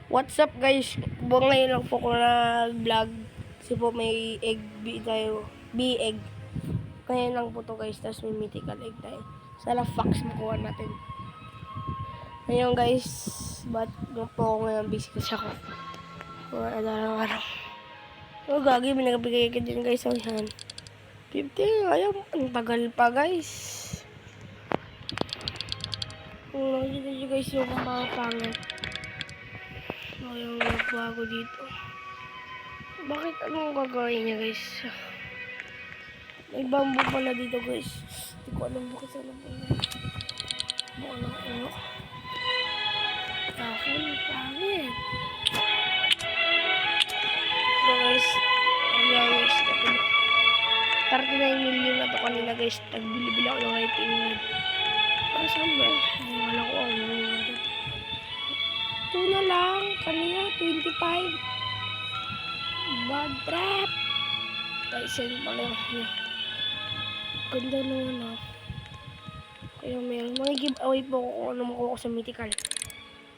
What's up guys? Ngayon lang po ko na-vlog. Kasi po may egg tayo. B-egg. Ngayon lang po to guys. Tapos may mythical egg tayo. Sana fox makuha natin. Ngayon guys. Ba't po ako ngayon busy kasi ako? Araw-araw. Oh gagi. May nagabigay ka dyan guys. Oh yan. 50. Ayaw. Ang tagal pa guys. Nakikita nyo guys yung mga pangit. Yung bago dito. Bakit anong gagawin niya guys? May bamboo pala dito guys. Hindi ko alam bakit sana po yun. Baka nakuha. Tapon, pangit. So guys, ayan guys. 39 million na to kanina guys. Nagbili-bili ako ng rating na. Para saan ba? Wala ko ang ito na lang. Kanina, 25. Bad trap. Guys, yan pala yun. Ganda naman ah. Kaya meron. Mga giveaway po kung ano makuha ko sa mythical.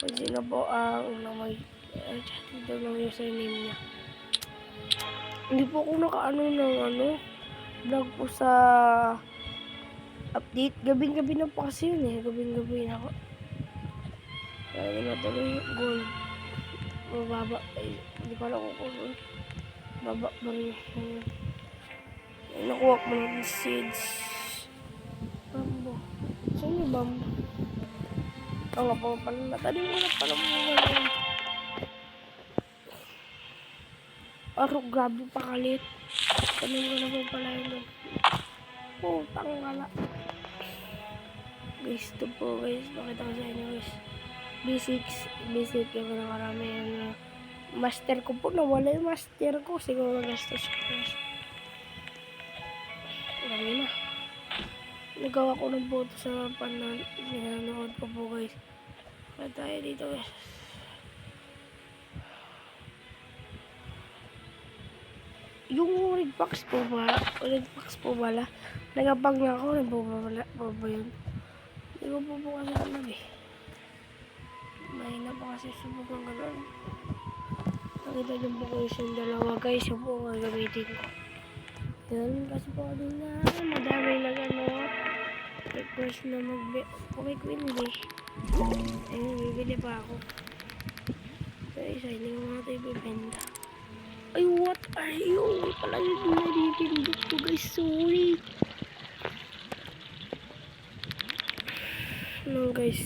Kung sino po ang unang dito lang yung username niya. Hindi po ako nakaano ng vlog po sa update. Gabing-gabi na po kasi yun eh. Gabing-gabi na ako. Kaya na tuloy yung gold. Mababa. Hindi ko alam kung gold. Baba ba rin yun. Nakuha ko ng seeds. Bambo. Saan yung bambo? Ang nga po pala. Natanim ko na pala mga. Aro, grabe pa kalit. Tanim ko na po pala yun. Oh, tangala. Guys, ito po guys. Pakita ko sa inyo guys. B6 yung nakarami yung master ko po. Nawala yung master ko. Siguro gastos ko guys. Marami na. Nagawa ko ng photo sa pinanood ko po guys. Kaya tayo dito guys. Yung red box po pala. Nagabag na ako. Nagpapala ba yun? Hindi ko po kasi alam eh. Mahina pa kasi subok ng gano'n. Nakita niyo po guys yung dalawa guys. Yung po ang gagamitin ko. Yan kasi po na madami na gano'n. Request na okay ko hindi. Ayun, bibili pa ako. So isa, hindi ko mga tayo bibenda. Ay, what are you? Pala yung nalipindot ko guys. Sorry. No guys.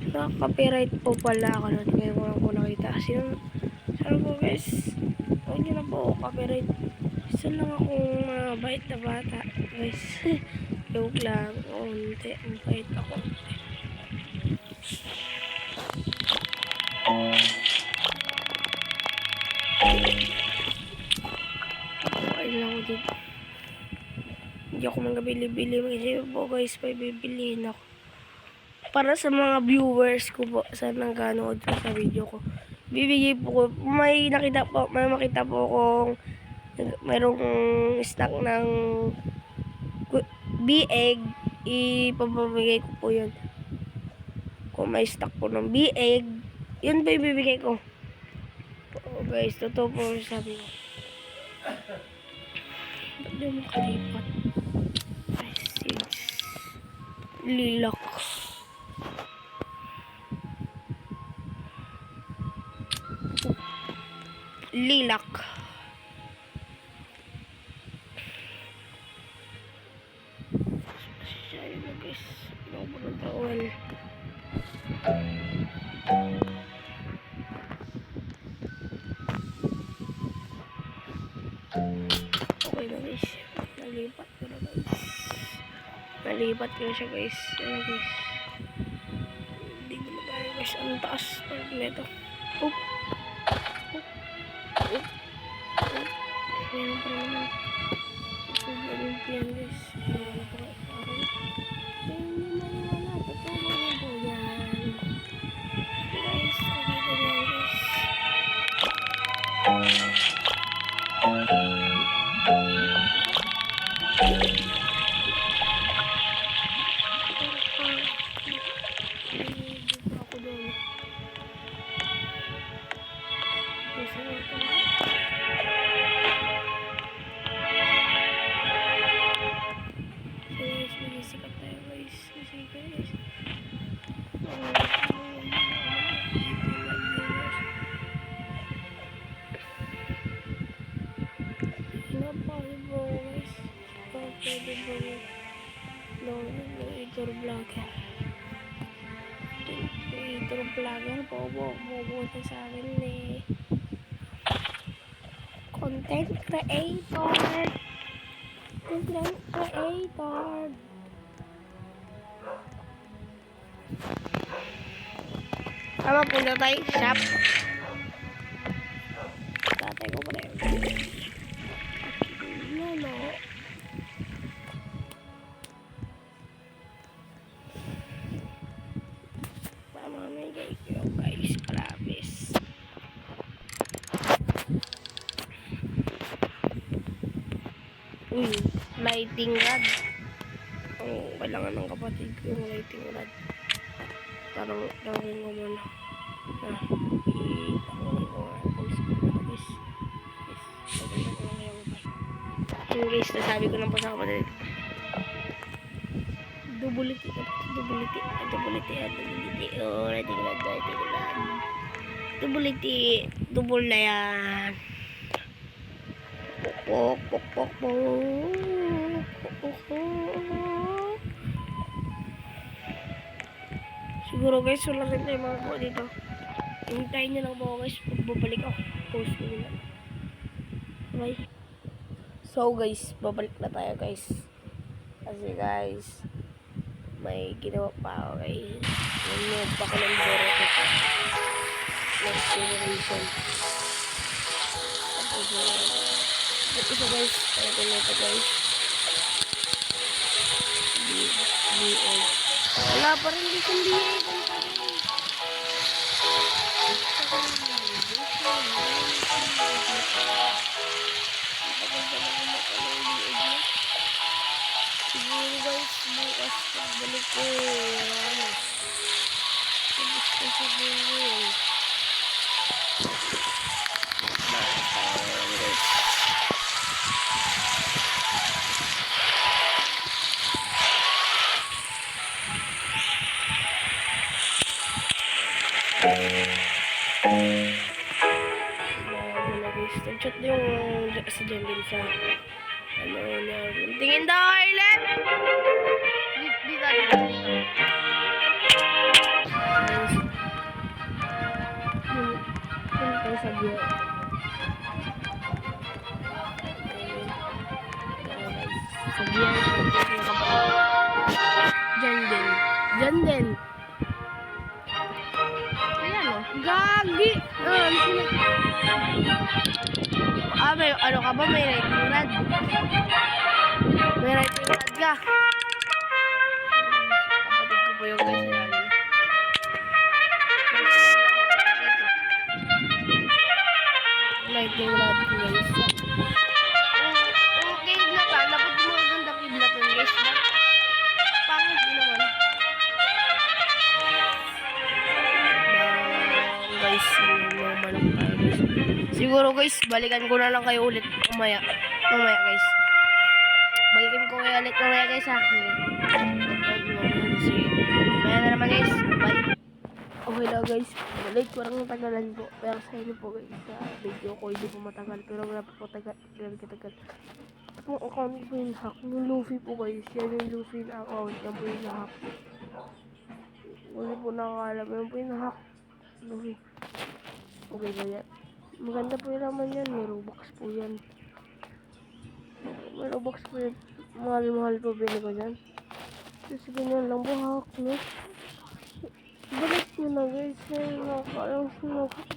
Naka-copyright po pala ako. Ngayon ko lang po nakita. Sino po guys? Huwag nyo na po copyright. Isa lang akong mabait na bata. Guys. Joke lang. Unti. Mabait ako. Kain lang ako dito. Hindi ako magabili-bili. Kasi po guys, may bibilihin ako. Para sa mga viewers ko po sa naganood sa video ko. Bibigay po ko. May makita po kung mayroong stock ng B-egg. Ipapamigay ko po yun. Kung may stock po ng B-egg, yun pa ibibigay ko. Oh, guys, totoo po sabi ko. Ba't di mo kalipat? Message. Lilak. Lilac. Sorry na guys. Ano ba ng tawal? Okay na guys. Nalipat ko na guys. Nalipat ko na siya guys. Ano guys. Hindi ko na tayo guys. Ang taas pa nito. Oh. Meron pa naman. Ito ba yung plan guys? Meron pa rin. Hindi maniwala. Totoo naman po yan. Guys, nakita niyo guys. Dito ako doon. vlogger po, bubuti sa akin eh. Content creator. Content creator. Tama, punta tayo shop. Tatay ko pa rin. Yan o. Pamamigay ko guys, promise. Lighting rod. Oh, kailangan ng kapatid ko yung lighting rod. Tarong ko muna. Guys, nasabi ko lang po sa kapatid. Dubuliti. Oh, lighting rod. Dubul na yan. Pok. Siguro guys, wala rin tayo mga po dito. Hintayin nyo lang po guys. Pagbabalik ako. Post ko nila. Okay. So guys, babalik na tayo guys. Kasi guys, may ginawa pa ako guys. Nanood pa ko ng Boruto. Next generation. Tapos ito guys, ito na ito guys. BA. Wala pa rin dito yung BA. Siguro guys, bukas pagbalik ko. Tapos ko siguro. Nag-chat yung si Jen din sa ano niya. Tingin daw, Arlen! Dito. Yun tayo sa biyo. Sa biyo. Jen din. Ayan o. Gagi! May ano ka ba? May writing rod? May writing rod ka? Kapatid ko po yung guys. Writing rod ko guys. Kung kiblatan, dapat yung mga ganda kiblatan guys. Pangit din naman. Guys, yung manok tayo guys. Siguro guys, balikan ko na lang kayo ulit mamaya guys. Balikan ko kayo ulit mamaya guys ha. Maya na naman guys. Bye. Okay na guys. Balik ko lang tagalan po. Pero sa inyo po guys. Sa video ko hindi po matagal. Pero wala po tagal. Yung account po yung hack. Yung Luffy po guys. Yan yung Luffy na account. Yan po yung hack. Hindi po nakakalam. Yan po yung hack. Luffy. Okay kaya. Maganda po yung laman yan. May Robux po yan. Mahal po bili ko dyan. Kasi ganyan lang buhak, no? Balik nyo na guys. Nakakalang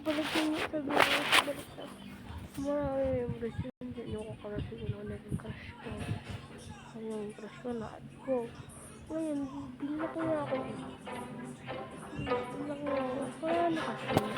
balik nyo sa video. Balik na. Marami yung brush yun. Hindi nyo kakarasin yung naging crush ko. Ayun, crush ko na at ko. Ngayon, binila ko na ako. Kaya nakasama.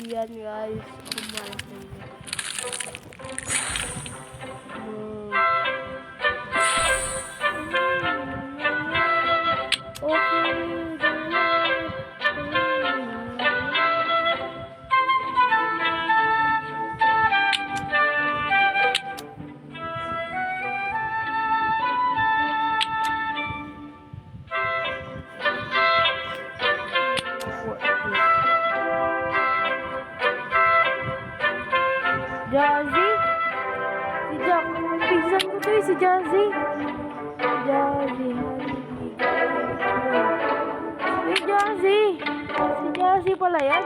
Yan guys, kumalas na yun. Jazzy? Si Jack. Pinsan ko to eh, si Jazzy. Jazzy, si Jazzy. Si Jazzy pala yan.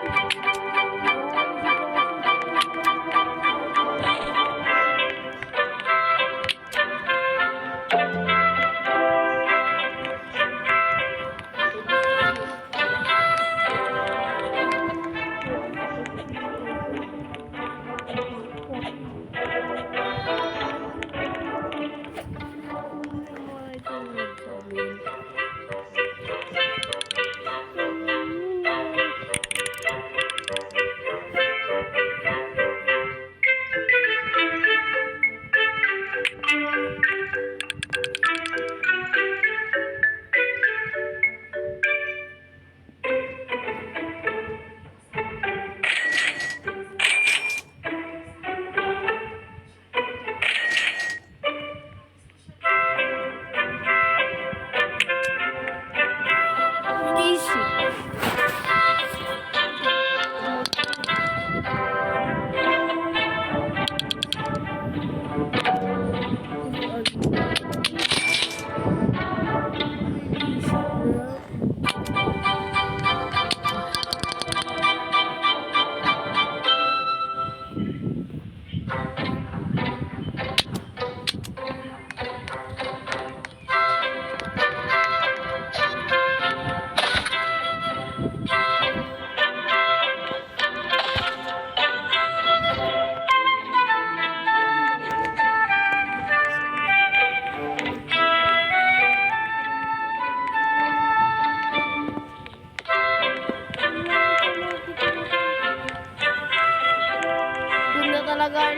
Talaga,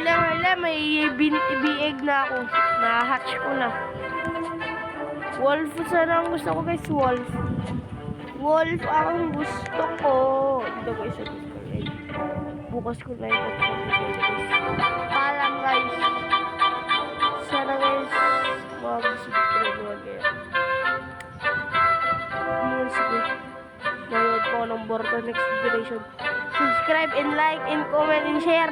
may bieg na ako. Na-hatch ko na. Wolf, sana ang gusto ko guys, wolf. Wolf ang gusto ko. Ito guys, bukas ko na ito. Paalam guys. Sana guys, mag-subscribe mo kayo. Yun, sige. Nanood po ako ng Boruto Next Generation. Subscribe and like and comment and share.